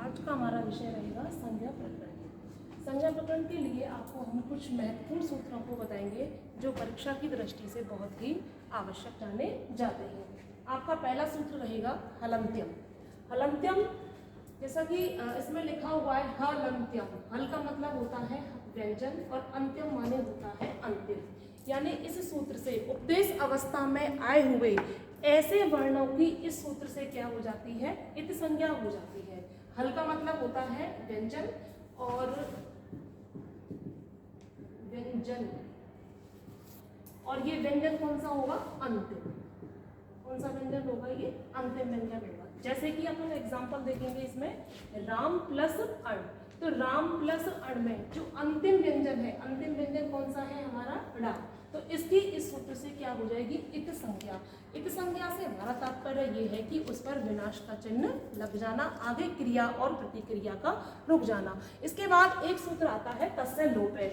आज का हमारा विषय रहेगा संज्ञा प्रकरण। संज्ञा प्रकरण के लिए आपको हम कुछ महत्वपूर्ण सूत्रों को बताएंगे जो परीक्षा की दृष्टि से बहुत ही आवश्यक जाने जाते हैं। आपका पहला सूत्र रहेगा हलन्त्यम। हलन्त्यम जैसा कि इसमें लिखा हुआ है हलन्त्यम। हल का मतलब होता है व्यंजन और अंत्यम माने होता है अंतिम। यानी इस सूत्र से उपदेश अवस्था में आए हुए ऐसे वर्णों की इस सूत्र से क्या हो जाती है, इत संज्ञा हो जाती है। हल का मतलब होता है व्यंजन और व्यंजन, और ये व्यंजन कौन सा होगा, अंतिम। कौन सा व्यंजन होगा, ये अंतिम व्यंजन होगा। जैसे कि अपन एग्जांपल देखेंगे इसमें राम प्लस अण, तो राम प्लस अण में जो अंतिम व्यंजन है, अंतिम व्यंजन कौन सा है हमारा ड़ा, तो इसकी इस सूत्र से क्या हो जाएगी, इत संज्ञा। इत संज्ञा से हमारा तात्पर्य ये है कि उस पर विनाश का चिन्ह लग जाना, आगे क्रिया और प्रतिक्रिया का रुक जाना। इसके बाद एक सूत्र आता है तस्य लोपे।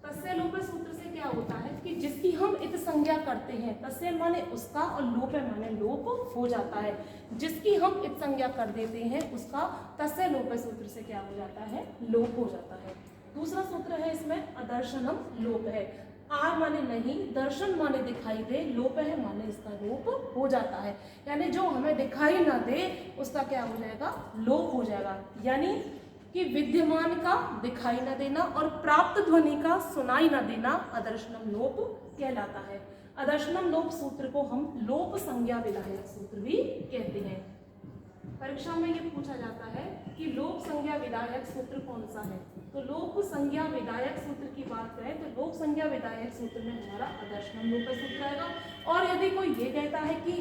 तस्य लोपे सूत्र से क्या होता है कि जिसकी हम इत संज्ञा करते हैं, तस्य माने उसका और लोपे माने लोप हो जाता है। जिसकी हम इत संज्ञा कर देते हैं उसका तस्य लोपे सूत्र से क्या हो जाता है, लोप हो जाता है। दूसरा सूत्र है इसमें अदर्शनम लोप है। आ माने नहीं, दर्शन माने दिखाई दे, लोप है माने इसका लोप हो जाता है। यानी जो हमें दिखाई ना दे उसका क्या हो जाएगा, लोप हो जाएगा। यानी कि विद्यमान का दिखाई न देना और प्राप्त ध्वनि का सुनाई न देना अदर्शनम लोप कहलाता है। अदर्शनम लोप सूत्र को हम लोप संज्ञा विधायक सूत्र भी कहते हैं। परीक्षा में ये पूछा जाता है कि लोप संज्ञा विधायक सूत्र कौन सा है, तो लोप संज्ञा विधायक सूत्र की बात करें तो लोप संज्ञा विधायक सूत्र में हमारा अदर्शनम लोप सूत्र आएगा। और यदि कोई ये कहता है कि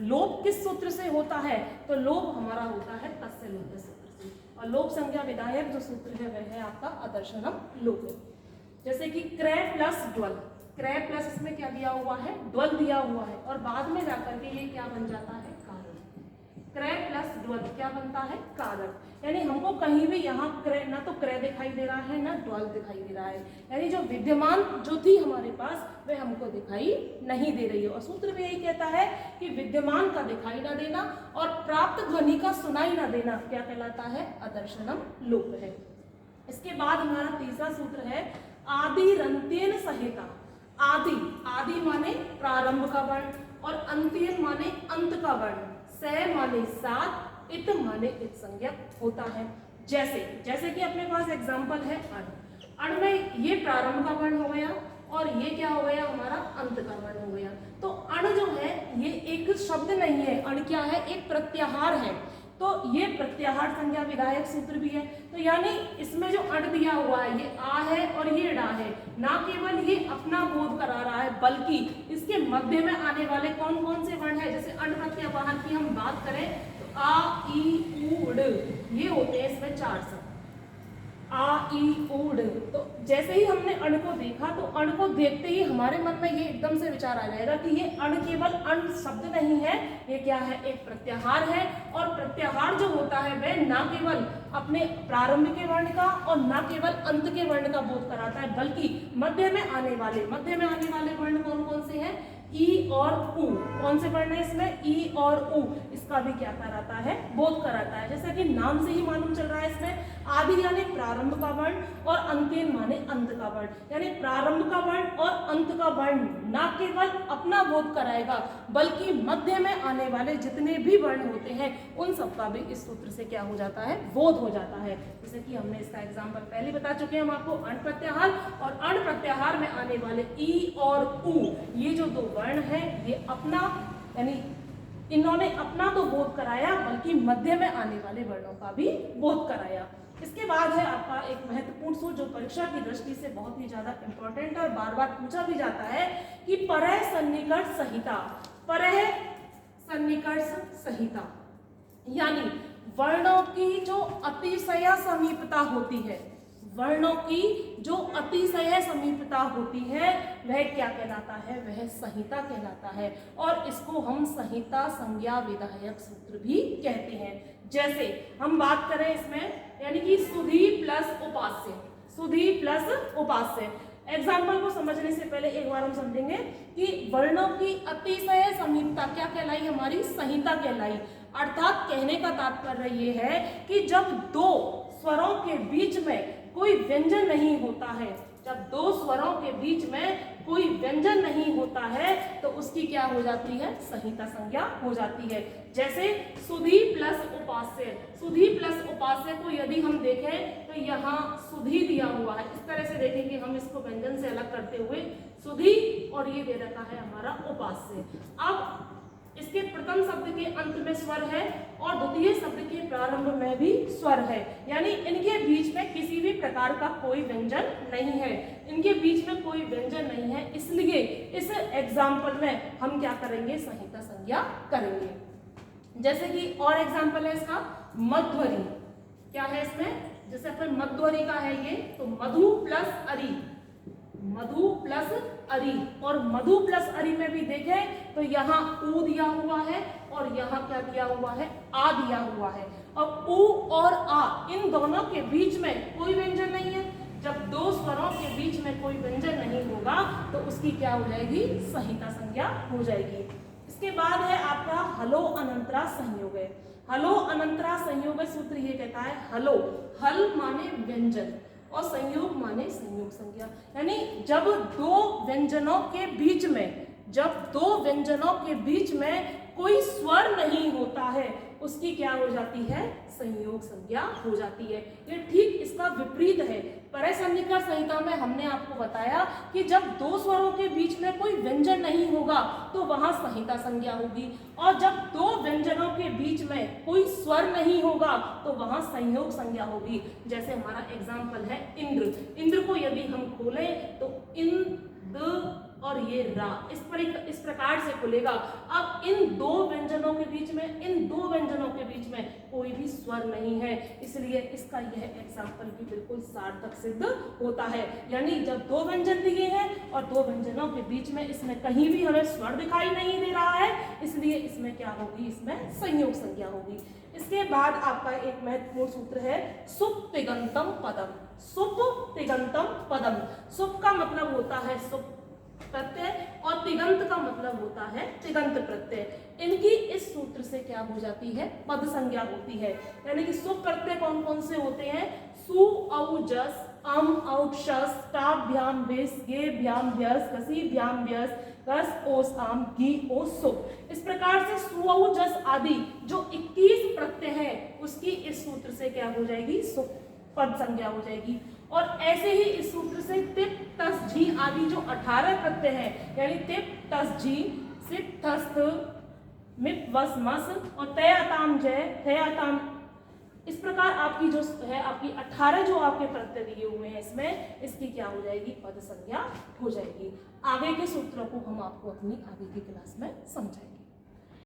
लोप किस सूत्र से होता है, तो लोप हमारा होता है तस्य लोप सूत्र से, और लोप संज्ञा विधायक जो सूत्र है वह है आपका अदर्शनम लोप। जैसे कि क्रय प्लस ड्वल, क्रय प्लस इसमें क्या दिया हुआ है, ड्वल दिया हुआ है, और बाद में जाकर के ये क्या बन जाता है, कारण। क्रय प्लस ड्वल क्या बनता है, कारण। यानी हमको कहीं भी यहाँ क्रय, ना तो क्रय दिखाई दे रहा है ना ड्वल दिखाई दे रहा है, यानी जो विद्यमान जो थी हमारे पास वह हमको दिखाई नहीं दे रही है। और सूत्र में यही कहता है कि विद्यमान का दिखाई ना देना और प्राप्त ध्वनि का सुनाई ना देना क्या कहलाता है, अदर्शनम लोप है। इसके बाद हमारा तीसरा सूत्र है आदि रंत्येन सहिता। आदि, आदि माने प्रारंभ का वर्ण और अंत्येन माने अंत का वर्ण, स माने सात, इत माने इत संज्ञा होता है। जैसे कि अपने पास एग्जांपल है अण। अण में ये प्रारंभ का वर्ण हो गया और ये क्या हो गया हमारा अंत का वर्ण हो गया। तो अण जो है ये एक शब्द नहीं है, अण क्या है, एक प्रत्याहार है। तो ये प्रत्याहार संज्ञा विधायक सूत्र भी है। तो यानी इसमें जो अण दिया हुआ है ये आ है और ये डा है, ना केवल ये अपना बोध करा रहा है बल्कि इसके मध्य में आने वाले कौन कौन से वर्ण है, जैसे अण प्रत्याहार की हम बात करें तो आ ई ऊ ड, ये होते हैं इसमें चार शब्द, आ ई ऊ ड। तो जैसे ही हमने अण को देखा तो अण को देखते ही हमारे मन में ये एकदम से विचार आ जाएगा कि ये अण केवल अण शब्द नहीं है, ये क्या है, एक प्रत्याहार है। और प्रत्याहार जो होता है वह ना केवल अपने प्रारंभ के वर्ण का और ना केवल अंत के वर्ण का बोध कराता है बल्कि मध्य में आने वाले वर्ण कौन कौन से हैं, ई और उ। कौन से वर्ण है इसमें, ई और उ, इसका भी क्या कराता है, बोध कराता है। जैसा कि नाम से ही मालूम चल रहा है इसमें आदि यानी प्रारंभ का वर्ण और अंत्येन माने अंत का वर्ण, यानी प्रारंभ का वर्ण और अंत का वर्ण ना केवल अपना बोध कराएगा बल्कि मध्य में आने वाले जितने भी वर्ण होते हैं उन सबका भी इस सूत्र से क्या हो जाता है, बोध हो जाता है। जैसे कि हमने इसका एग्जाम्पल पहले बता चुके हैं हम आपको, अण प्रत्याहार और अण प्रत्याहार में आने वाले ई और उ, ये जो दो वर्ण है ये अपना, यानी इन्होंने अपना तो बोध कराया बल्कि मध्य में आने वाले वर्णों का भी बोध कराया। इसके बाद है आपका एक महत्वपूर्ण सूत्र जो परीक्षा की दृष्टि से बहुत ही ज्यादा इंपॉर्टेंट है और बार बार पूछा भी जाता है कि परः सन्निकर्ष संहिता। परः सन्निकर्ष संहिता यानी वर्णों की जो अतिशय समीपता होती है, वर्णों की जो अतिशय समीपता होती है वह क्या कहलाता है, वह संहिता कहलाता है। और इसको हम संहिता संज्ञा विधायक सूत्र भी कहते हैं। जैसे हम बात करें इसमें, यानी कि सुधी प्लस उपास्य, सुधी प्लस उपास्य। एग्जाम्पल को समझने से पहले एक बार हम समझेंगे कि वर्णों की अतिशय समीपता क्या कहलाई, हमारी संहिता कहलाई। अर्थात कहने का तात्पर्य ये है कि जब दो स्वरों के बीच में कोई व्यंजन नहीं होता है, जब दो स्वरों के बीच में कोई व्यंजन नहीं होता है तो उसकी क्या हो जाती है, संहिता संज्ञा हो जाती है। जैसे सुधी प्लस उपास्य, सुधी प्लस उपास्य को यदि हम देखें तो यहाँ सुधी दिया हुआ है, इस तरह से देखेंगे हम इसको व्यंजन से अलग करते हुए सुधी, और ये दे रखा है हमारा उपास्य। अब इसके प्रथम शब्द के अंत में स्वर है और द्वितीय शब्द के प्रारंभ में भी स्वर है, यानी इनके बीच में किसी भी प्रकार का कोई व्यंजन नहीं है, इनके बीच में कोई व्यंजन नहीं है। इसलिए इस एग्जाम्पल में हम क्या करेंगे, संहिता संज्ञा करेंगे। जैसे कि और एग्जाम्पल है इसका मध्वरी, क्या है इसमें, जैसे अपन मध्वरी का है ये, तो मधु प्लस अरी, मधु प्लस अरी, और मधु प्लस अरी में भी देखें तो यहाँ ऊ दिया हुआ है और यहाँ क्या दिया हुआ है, आ दिया हुआ है। अब ऊ और आ इन दोनों के बीच में कोई व्यंजन नहीं है। जब दो स्वरों के बीच में कोई व्यंजन नहीं होगा तो उसकी क्या हो जाएगी, संहिता संज्ञा हो जाएगी। इसके बाद है आपका हलो अनंतरा संयोग है। हलो अनंतरा संयोग सूत्र ये कहता है, हलो, हल माने व्यंजन और संयोग माने संयोग संज्ञा, यानी जब दो व्यंजनों के बीच में, जब दो व्यंजनों के बीच में कोई स्वर नहीं होता है उसकी क्या हो जाती है, संयोग संज्ञा हो जाती है। ये ठीक इसका विपरीत है। परसंधिकार संहिता में हमने आपको बताया कि जब दो स्वरों के बीच में कोई व्यंजन नहीं होगा तो वहां संहिता संज्ञा होगी, और जब दो व्यंजनों के बीच में कोई स्वर नहीं होगा तो वहां संयोग संज्ञा होगी। जैसे हमारा एग्जाम्पल है इंद्र, इंद्र को यदि हम खोलें तो इंद और ये रा इस प्रकार से खुलेगा। अब इन दो व्यंजनों के बीच में, इन दो व्यंजनों के बीच में कोई भी स्वर नहीं है, इसलिए इसका यह एग्जाम्पल भी बिल्कुल सार्थक सिद्ध होता है। यानी जब दो व्यंजन दिए हैं और दो व्यंजनों के बीच में इसमें कहीं भी हमें स्वर दिखाई नहीं दे रहा है, इसलिए इसमें क्या होगी, इसमें संयोग संज्ञा होगी। इसके बाद आपका एक महत्वपूर्ण सूत्र है सुप तिगंतम पदम। सुप तिगंतम पदम, सुप का मतलब होता है सुप प्रत्यय और तिगंत का मतलब होता है तिगंत प्रत्यय। इनकी इस सूत्र से क्या हो जाती है, पद संज्ञा होती है। यानी कि सुप प्रत्यय कौन कौन से होते हैं, सु औ जस, अम औ शस, टा भ्याम बेस, गे भ्याम व्यस, कसी भ्याम व्यस, कस ओस आम, गी ओ सुप। इस प्रकार से सु औ जस आदि जो 21 प्रत्यय है उसकी इस सूत्र से क्या हो जाएगी, सुप पद संज्ञा हो जाएगी। और ऐसे ही इस सूत्र से तिप तस झी आदि जो 18 प्रत्यय हैं, यानी तिप तस झी, सिप थस्त, मिप वस मस और तयाताम जय, तयाताम, इस प्रकार आपकी जो है आपकी 18 जो आपके प्रत्यय दिए हुए हैं इसमें, इसकी क्या हो जाएगी, पद संज्ञा हो जाएगी। आगे के सूत्रों को हम आपको अपनी आगे की क्लास में समझाएंगे।